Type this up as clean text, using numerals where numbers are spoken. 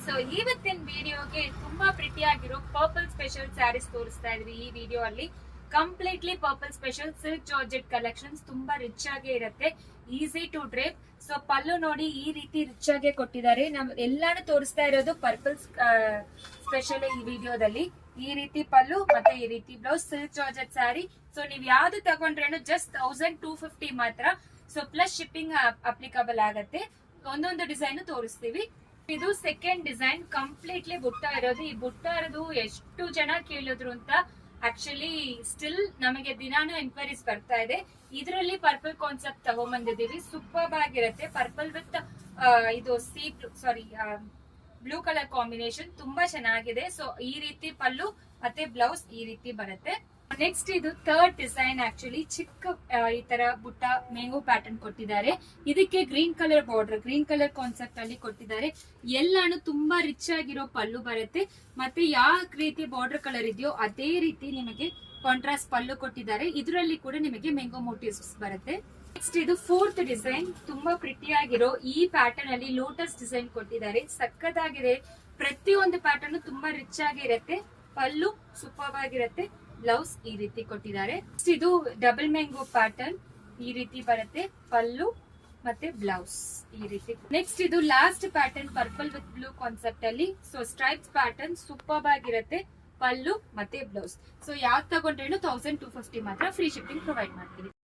So ಇವತ್ತಿನ ವಿಡಿಯೋಗೆ ತುಂಬಾ ಪ್ರಿಟಿಯಾಗಿರೋ ಪರ್ಪಲ್ ಸ್ಪೆಷಲ್ ಸ್ಯಾರೀಸ್ ತೋರಿಸ್ತಾ ಇದ್ವಿ. ಈ ವಿಡಿಯೋ ಅಲ್ಲಿ completely purple special silk georgette collections ತುಂಬಾ ರಿಚ್ ಆಗಿ ಇರುತ್ತೆ, ಈಸಿ ಟು ಡ್ರೇಪ್. ಸೊ ಪಲ್ಲು ನೋಡಿ ಈ ರೀತಿ ರಿಚ್ ಆಗಿ ಕೊಟ್ಟಿದ್ದಾರೆ. ನಮ್ ಎಲ್ಲಾನು ತೋರಿಸ್ತಾ ಇರೋದು ಪರ್ಪಲ್ ಸ್ಪೆಷಲ್ ಈ ವಿಡಿಯೋದಲ್ಲಿ. ಈ ರೀತಿ ಪಲ್ಲು ಮತ್ತೆ ಈ ರೀತಿ blouse, silk georgette sari. So ನೀವ್ ಯಾವ್ದು ತಗೊಂಡ್ರೇನು ಜಸ್ಟ್ 1250 ಮಾತ್ರ. ಸೊ ಪ್ಲಸ್ ಶಿಪ್ಪಿಂಗ್ ಅಪ್ಲಿಕಬಲ್ ಆಗತ್ತೆ. ಒಂದೊಂದು ಡಿಸೈನ್ ತೋರಿಸ್ತೀವಿ. ಇದು ಸೆಕೆಂಡ್ ಡಿಸೈನ್, ಕಂಪ್ಲೀಟ್ಲಿ ಬುಟ್ಟ ಇರೋದು. ಈ ಬುಟ್ಟ ಇರೋದು ಎಷ್ಟು ಜನ ಕೇಳಿದ್ರು ಅಂತ ಆಕ್ಚುಲಿ ಸ್ಟಿಲ್ ನಮಗೆ ದಿನಾನು ಎನ್ಕ್ವೈರೀಸ್ ಬರ್ತಾ ಇದೆ. ಇದರಲ್ಲಿ ಪರ್ಪಲ್ ಕಾನ್ಸೆಪ್ಟ್ ತಗೊಂಡ್ಬಂದಿದೀವಿ. ಸೂಪರ್ ಆಗಿರುತ್ತೆ. ಪರ್ಪಲ್ ವಿತ್ ಇದು ಬ್ಲೂ ಕಲರ್ ಕಾಂಬಿನೇಷನ್ ತುಂಬಾ ಚೆನ್ನಾಗಿದೆ. ಸೊ ಈ ರೀತಿ ಪಲ್ಲು ಮತ್ತೆ ಬ್ಲೌಸ್ ಈ ರೀತಿ ಬರುತ್ತೆ. ನೆಕ್ಸ್ಟ್ ಇದು ಥರ್ಡ್ ಡಿಸೈನ್. ಆಕ್ಚುಲಿ ಚಿಕ್ಕ ಈ ತರ ಬುಟ್ಟ ಮ್ಯಾಂಗೋ ಪ್ಯಾಟರ್ನ್ ಕೊಟ್ಟಿದ್ದಾರೆ. ಇದಕ್ಕೆ green colour border, green colour concept ಅಲ್ಲಿ ಕೊಟ್ಟಿದ್ದಾರೆ. ಎಲ್ಲಾನು ತುಂಬಾ ರಿಚ್ ಆಗಿರೋ ಪಲ್ಲು ಬರುತ್ತೆ. ಮತ್ತೆ ಯಾವ ರೀತಿ ಬಾರ್ಡರ್ ಕಲರ್ ಇದೆಯೋ ಅದೇ ರೀತಿ ನಿಮಗೆ ಕಾಂಟ್ರಾಸ್ಟ್ ಪಲ್ಲು ಕೊಟ್ಟಿದ್ದಾರೆ. ಇದರಲ್ಲಿ ಕೂಡ ನಿಮಗೆ ಮ್ಯಾಂಗೋ ಮೋಟಿವ್ಸ್ ಬರುತ್ತೆ. ನೆಕ್ಸ್ಟ್ ಇದು ಫೋರ್ತ್ ಡಿಸೈನ್. ತುಂಬಾ ಪ್ರಿಟಿಯಾಗಿರೋ ಈ ಪ್ಯಾಟರ್ನ್ ಅಲ್ಲಿ ಲೋಟಸ್ ಡಿಸೈನ್ ಕೊಟ್ಟಿದ್ದಾರೆ. ಸಕ್ಕತ್ತಾಗಿದೆ. ಪ್ರತಿಯೊಂದು ಪ್ಯಾಟರ್ನ್ ತುಂಬಾ ರಿಚ್ ಆಗಿರುತ್ತೆ. ಪಲ್ಲು ಸೂಪರ್ ಆಗಿರುತ್ತೆ. ಬ್ಲೌಸ್ ಈ ರೀತಿ ಕೊಟ್ಟಿದ್ದಾರೆ. ಇದು ಡಬಲ್ ಮ್ಯಾಂಗೋ ಪ್ಯಾಟರ್ನ್ ಈ ರೀತಿ ಬರುತ್ತೆ. ಪಲ್ಲು ಮತ್ತೆ ಬ್ಲೌಸ್ ಈ ರೀತಿ. ನೆಕ್ಸ್ಟ್ ಇದು last pattern purple with blue concept ಅಲ್ಲಿ. ಸೊ ಸ್ಟ್ರೈಪ್ಸ್ ಪ್ಯಾಟರ್ನ್ ಸೂಪರ್ ಆಗಿರುತ್ತೆ. ಪಲ್ಲು ಮತ್ತೆ ಬ್ಲೌಸ್. ಸೊ ಯಾವ್ದು ತಗೊಂಡ್ರೇನು 1250 ಮಾತ್ರ. ಫ್ರೀ ಶಿಪ್ಪಿಂಗ್ ಪ್ರೊವೈಡ್ ಮಾಡ್ತೀವಿ.